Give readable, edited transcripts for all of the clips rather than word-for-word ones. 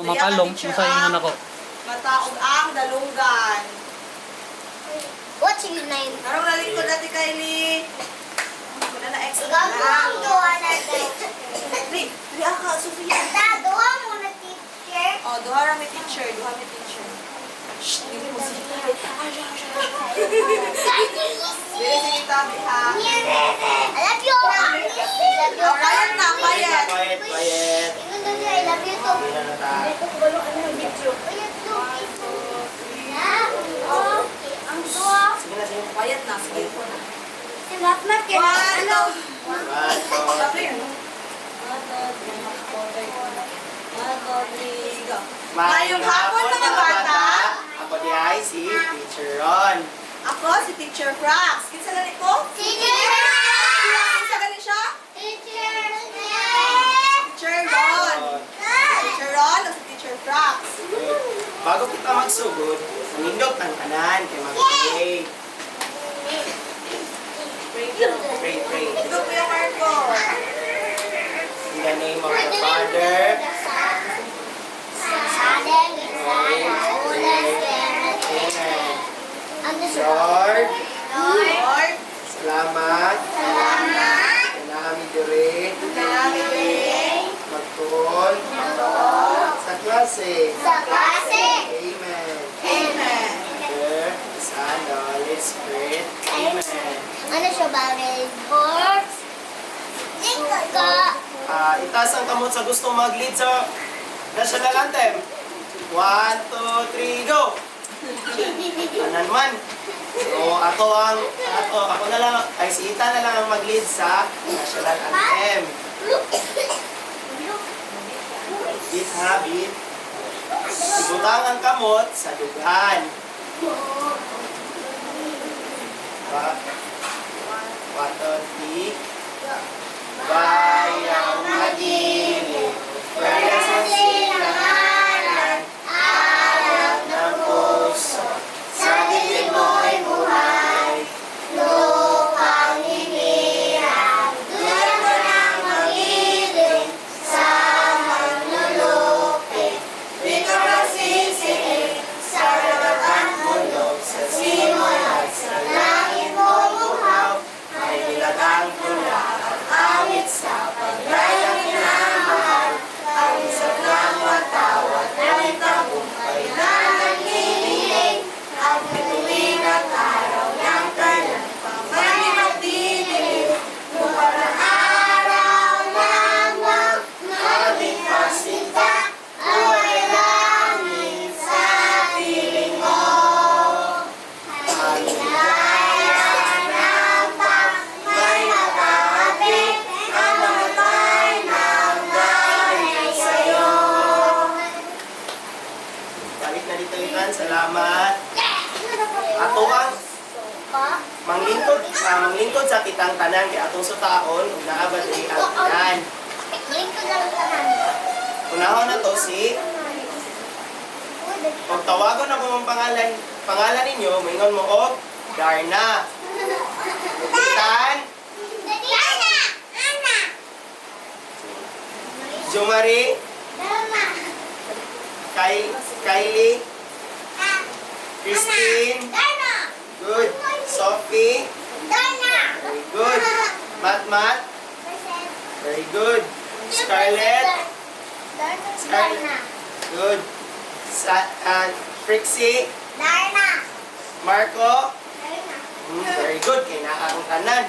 makalong sa ingon ako. Mataog ang dalunggan. What's your name? Karong nalikod natin Kylie. Wala na extra Ikaw na. duha na Dili ka, Sofia. duha mo na teacher. Oh, duha ra may teacher, duha may teacher. Shh, dili mo sila. Dili sige tabi ha. I love you. Oh, quiet na, quiet. Quiet. I love you too. Hindi na nata. Ang duha. Sige na, sige. Quiet na, sige po na. Sinat na kaya. Ano? One, two, Ngayong hapon mga bata. Ako di ay si Teacher Ron. Ako si Teacher Frax. Kinsa gani ko? Teacher. Kinsa gani siya? Teacher. Teacher Ron. Teacher Ron o si Teacher Frax? Bago kita magsugod, nindot ang kanan kay mag-pray. Pray, pray. Ito po yung Marco. In the name of the Father, Lord, Lord. salamat. Kailangan dire Kailangan din. magtuon sa klase. Amen. Amen. Father, Son, the Holy Spirit. Amen. Ano siya ba? Boards? Itaas ang kamot sa gustong mag-lead sa national anthem. 1, 2, 3, go! Anan man. So, ako na lang, ay si Ita na lang ang mag-lead sa national anthem. Beat habit. Ibutang ang kamot sa dugan. Watoti. Bayang magiging kaya sa sinangalan, araw ng puso, sa dilim mo'y buhay, lupang hinirang, tulad mo ng magiling, sa manlulupit, di ka masisihin, sa rabatan mulog, sa simol at sa langit mo buhaw, ay nilagang tula, awit sa pagrayang minamahal, ang isang ng matawad, ay tagumpay na naglililing, at bituin at araw ng kanyang pamay magdidilim, lupa ng araw lamang, maligtas kita, away langit sa piling mo. Maligaya ng may nag-aabit, ang mamatay ng dahil sa'yo. Balik na dito itan, salamat. Ato ang manglingkod sa kitang tanan kay atong sutaon ug naabot ni ang tanan. Unahon na to si pag tawagon ako mong pangalan ninyo, moingon mo og Darna. Tan, Jumari, Kylie, Christine, good. Sophie, very good. Mat, very good. Scarlett, good. Trixie, Marco, very good. Kaya ang tanan.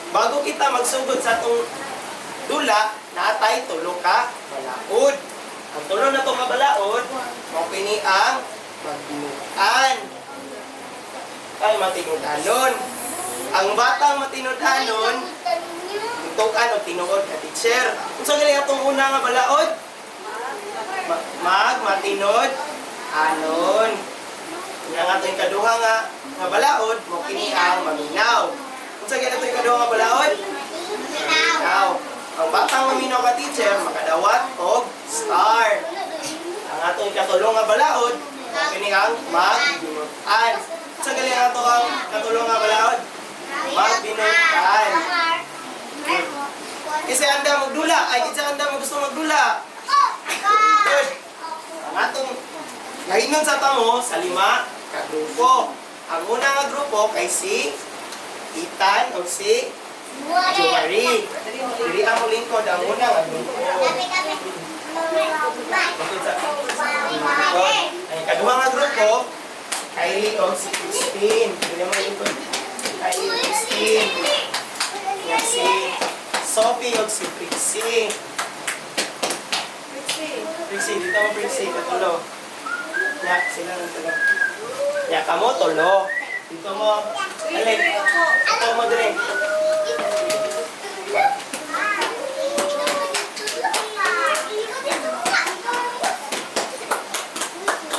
Bago kita magsugod sa itong dula, natay tulo ka balaod. Ang tulo na itong mabalaod, mapini ang magbinutan. Ay, matinudanon. Ang batang matinudanon, tukan o tinuod ka teacher. Kung sa galing itong una nga balaod, matinod, anon. Kaya nga itong kaduha nga balaod, mapini ang maminaw. Kung sa galing itong kaduha nga balaod, maminaw. Ang batang maminaw ka teacher, makadawat o star. Ang atong katulong nga balaod, mapini ang magbinutan. Sa galing ato ang katulong nga balaod, magbinutan. Kasi anda magdula, ay kasi anda mo gusto magdula. Gahinon sa tamo sa 5 ka grupo. Ang una nga grupo kay si Ethan o si Jomari. Dili ang lingkod ang una nga grupo. Tungkol sa lingkod. Ang ikaduha nga grupo, Kylie o si Christine. Dili ang lingkod. Kylie o Christine. Yan si Sophie o si Prixie. Prixie, dito mo Prixie, katulo. Ya, sila nang tulo. Ya, kamo tulo. Dito mo. Alin. Ito mo dire.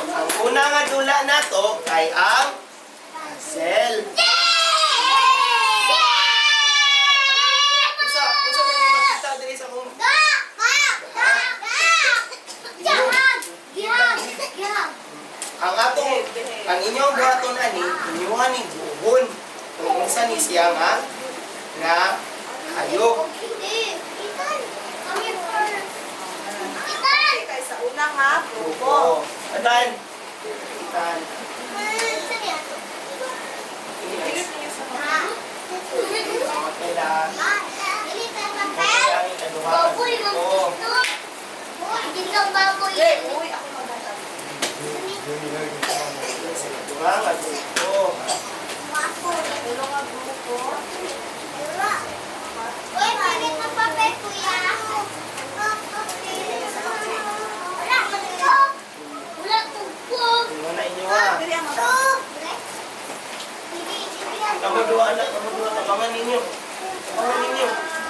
Ang una nga dula nato kay ang Hazel. Unsa man yung makita diri sa kong ang atong ang inyong buhaton ani inyuhan ni buhon kung unsa ni siya nga hayop. Kay sa una nga grupo. Grupo. Adan. Itan. Dili niyo sa mga Kapila. Ang ikaduha nga grupo. uy, ako magdadala. Sa ikaduha nga grupo. Ulo nga grupo. Ano na inyo ha? Dili ang mga Kamuduha na, kamuduha. Tabangan ninyo. Tabangan ninyo.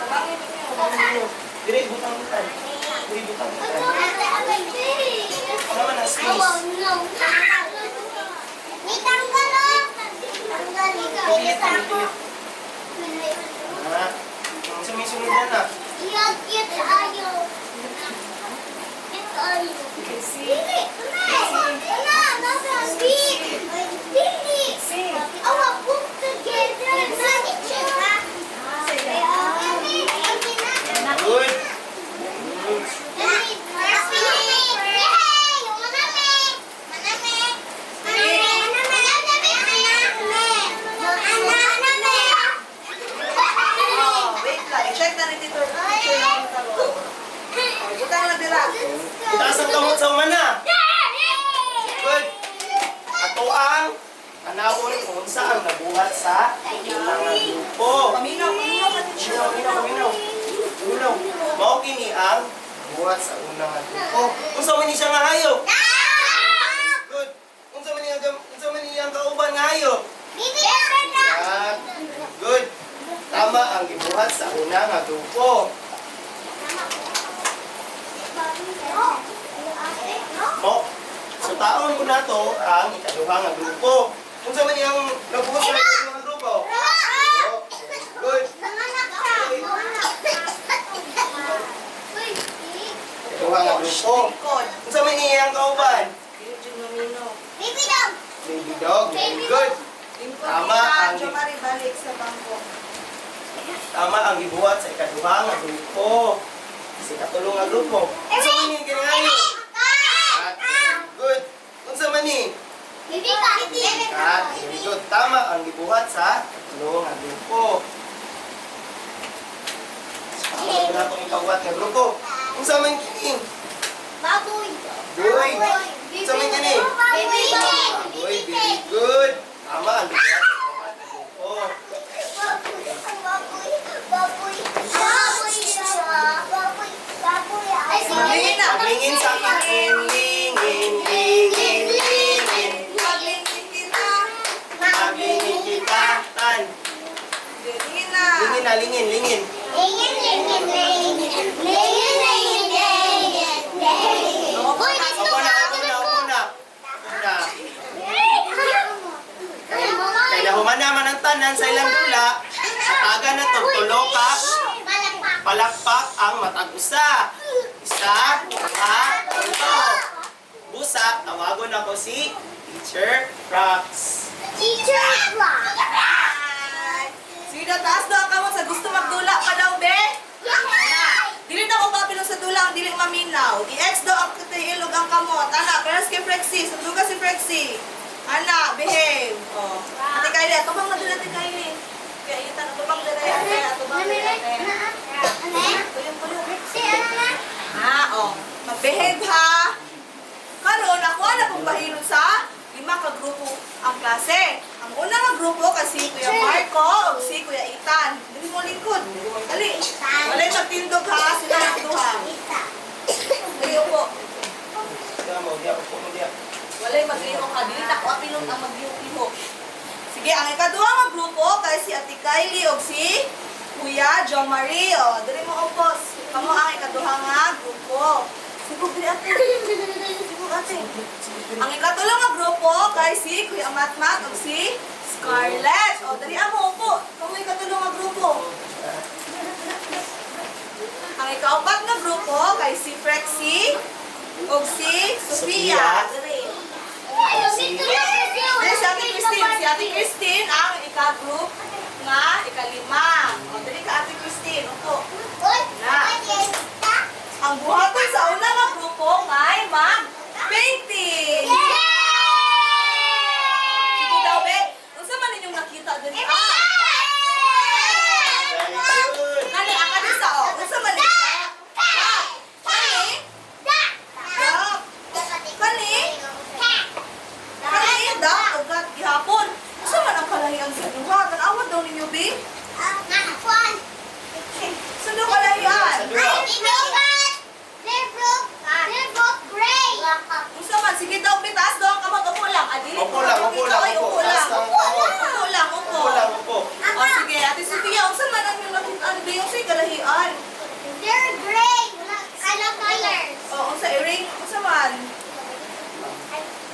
tabangin niyo. Tabangan ninyo. Dire, butang-butan. Dire, butang-butan. Ano man ang space? Ha? Ang sumisunod na na. Good. Oh, wait lang. I-check na rin dito. Picture ng talo. Oh, butang lang dila. Itaas ang kamot sa umana. Good. Ato ang anawon kung saan nabuhat sa mga grupo. Paminaw ka din siya. Unaw. Mao kini ang buhat sa unang grupo. Unsa man ni siya nga hayop? Good. Unsa man ni ang kauban nga hayop? Yan. Good. Tama ang gibuhat sa unang nga grupo. Mo. So taon ko na to ang ikaduha nga grupo. Unsa man ni ang nabuhat sa ikaduha nga grupo? Oh, good. Ikaduha nga grupo. Likod. Unsa man ni ang kauban? Dili dyan maminaw. Baby dog. Very good. Lingkod Tama kita. ang- Jomari balik sa bangko. Tama ang gibuhat sa ikaduha nga grupo. Sa ikatulong nga grupo. Unsa man ni ang kinahayo? Good. Unsa man ni? Very good. Tama ang gibuhat sa ikatulong nga grupo. Tama ko na itong ikabuhat nga grupo. Unsa man kini? Baboy. Boy. Unsa man kini? Boy, very good. Tama ang gibuhat sa ikabuhat nga grupo. Maglingin sa akin. Lingin. Maglingin kita. Maglingin kita. Tan. Lingin na. Lingin. Opo na. Kaya nahuman naman ang tanan sa ilang dula. Taga na to, tulo ka. Palakpak ang matag usa. Isa, dua, tulo. Busa, tawagon ako si Teacher Rox. Sino taas daw ka mo sa gusto magdula pa daw, be? Dili na ko papilong sa dula ang dili maminaw. I-ex daw ang ilog ang kamot. Ana, pero kay Flexi, sa C. Ana, behave. Oh. Ate Kylie, atubang na din Ate Kylie. Kaya itan, atubang din Ate. Atubang din Ate. Tuyong. Oh. Mag-behave ha. Karon ako na pong bahilon sa 5 ka grupo ang klase. Ang una nga grupo kasi Kuya Marco o si Kuya Ethan. Dili mo lingkod. Dali. Walay magtindog ha. Sila ang duha. Dali upo. Walay mag-liho ka. Dili na ko apilong ang mag-liho. Sige, ang ikaduha nga grupo kay si Ate Kylie o si Kuya Jo Marie. O, dali mo upo. Kamu ang ikaduha nga grupo. Siguro dili ate. Siguro ate. Ang ikatulo nga grupo kay si Kuya Matmat o si Scarlett. O, dali mo upo. Kamu ikatulo nga grupo. Ang ikaapat nga grupo kay si Frexie o si Sophia. Dali. Dali si Ate Christine. Si Ate Christine ang ika-group nga ikalima. O, dali ka Ate Christine. Upo. Na. Ang buhaton sa una nga grupo ngay mag-painting. Sige daw, be. Unsa man ninyong nakita diri? Nani ang kanisa o? Unsa man ni? Kani? Kani? Kani? Da? Ugat gihapon. Unsa man ang kalahian sa duha? Tan-awad daw ninyo, be? Sundo kalahian. Unsa man? Sige daw, be. Taas daw ang kamot. Upo lang. Adili. Upo lang. Upo lang. Upo. O, sige. Ate Sophia, unsa man ang yung nakita? Ano ba yung say kalahian? O, unsa i-ring? Unsa man?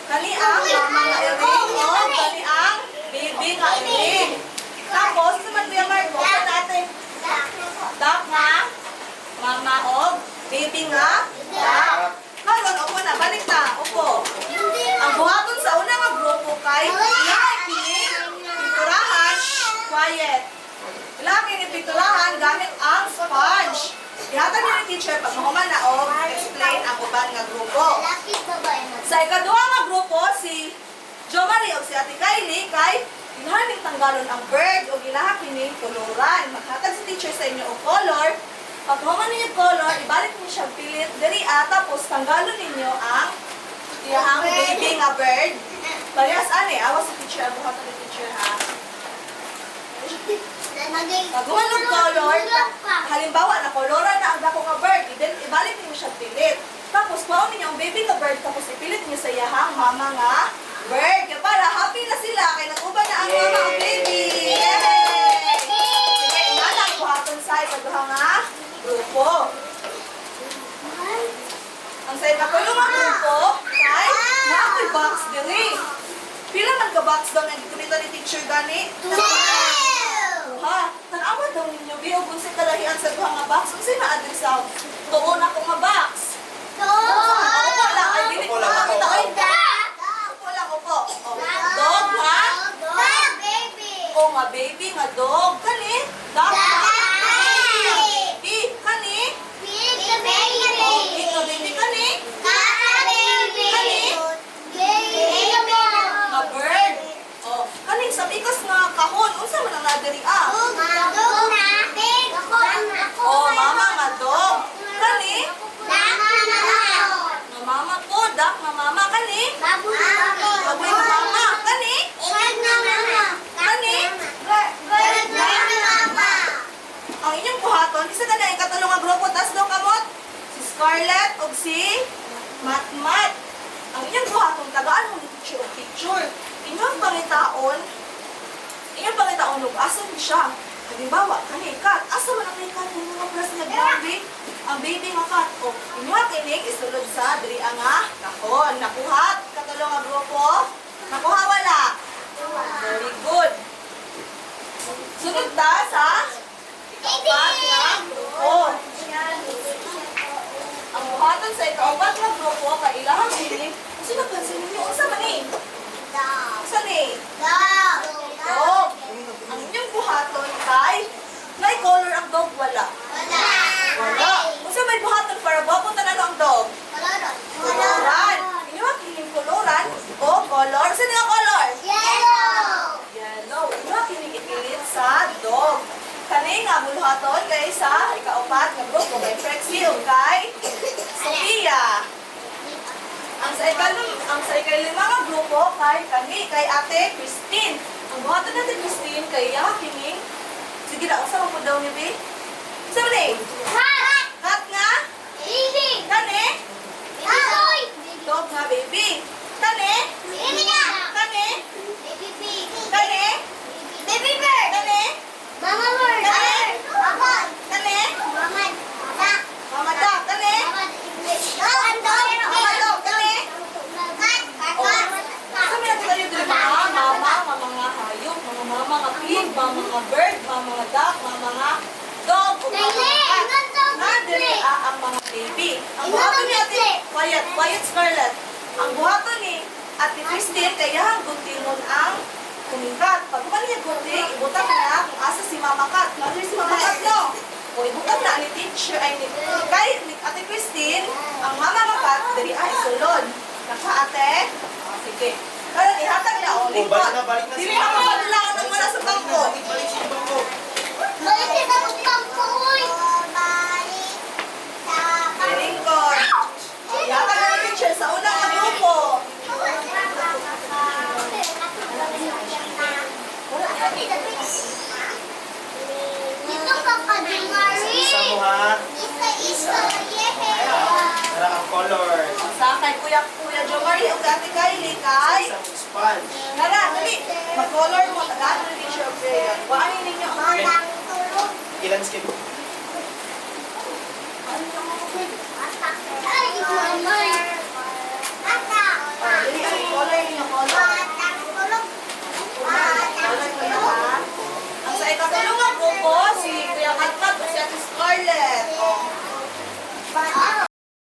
Kani ang mama nga i-ring o kani ang baby nga i-ring. Tapos, unsa man Kuya Marco? Unsa natin? Dak nga? Mama o baby nga? Dak. Karon, upo na. Balik na. Upo. Ang buhaton sa una nga grupo kay Ilahang kining pinturahan. Quiet. Ilahang kining pinturahan gamit ang sponge. Ihatan niyo ni teacher pag mahuman na o explain ang uban nga grupo. Sa ikaduha nga grupo, si Jo Marie o si Ate Kylie kay ilahang tanggalon ang bird o ilahang kining koloran. Maghatag si teacher sa inyo o color. Pag mahuman ninyo color, ibalik niyo siya pilit diri tapos tanggalon ninyo ang ilahang baby nga bird. Parehas ani, awas si teacher, buhatan ni teacher ha. Pag humanong color, halimbawa na koloran na ang dako nga bird, ibalik niyo siya pilit. Tapos kuha niyo ang baby nga bird, tapos ipilit niyo sa iyahang mama nga bird. Kaya para happy na sila, kaya nag-uban na ang mama ang baby. Yay! Sige, inalang buhaton sa ikaduha nga grupo. Ang sa ikaduha nga grupo, kay naakoy box diri. Pila man ka box daw nga gikunita ni teacher gani? Ha? Tan-awad daw ninyo, Bi, kung sa kalahian sa duha nga box, kung sa'yo na-adresaw, tuon ako nga box. Upo lang, ay dinig ko makakita. Upo lang, upo. Dog, ha? O nga, baby, nga dog. Kani? Dog, ha? Baby, kani? Big nga baby, kani? Nga bird. O, kani, sa bigas nga kahon, unsa man ang nadiri O, mama nga dog. Kani? Nga mama po, dak nga mama. Kani? Baboy nga mama. Kani? Kani? Ang inyong buhaton, isa na yung katulong nga grupo, tas daw kamot, si Scarlett o si Matmat. Ang inyong buhaton, tagaan mo ni teacher o picture. Inyong pangitaon, asan siya? Halimbawa, kani kat, asa man ang kat yung mga plus nga baby? Ang baby nga kat. O, inyong kinig, isulod sa diri nga kahon. Nakuha, katulong nga grupo. Nakuha wala. Very good. Sunod ta sa ikapat nga grupo. Ang buhaton sa ikapat nga grupo, kailahang kinig. Kasi napansin ninyo, unsa man eh? Unsa ni? Dog. Ang inyong buhaton kay may color ang dog wala. Wala. Unsa may buhaton para buhaton ano ang dog? ang sa ikalima nga grupo kay Ate Christine. Ang buhaton natin Christine kay Kining. Sige na, usa mo daw ni Bi. Sabi Hat nga? Kani? Dog nga baby. Kani? Kani? Kani? Kani? Kani? Mama Dog, kani? Mama Dog, kani? Sabi natin kayo dito mga hayop, mga mama nga pig, mga bird, mga duck, mga dog, mga cat. Nga dili ang mga baby. Ang buhaton ni Ate, quiet Scarlett. Ang buhaton ni Ate Christine, kaya ang guntingon ang kumingkat. Pag kumali yung gunting, ibutan na kung asa si Mama Cat. Lalo si Mama Cat, no? O ibutan na ni teacher, kay Ate Christine, ang Mama Cat, dali ay sulod. Naka ate? Sige. Kaya ihatag na, o, likod. Balik na Dili si Mama. makapaglangan ng wala sa bangko. Balik si Bangko. Lingkod. Ihatag na ni teacher sa unang grupo. Isa mo ha. Tara ang color. Sa kay Kuya Jomari o Ate Kylie kay. Isang sponge. Nara, dali. Mag-color mo. Tagaan ni teacher of crayon. Waanin ninyo. Ilan skip? Ay,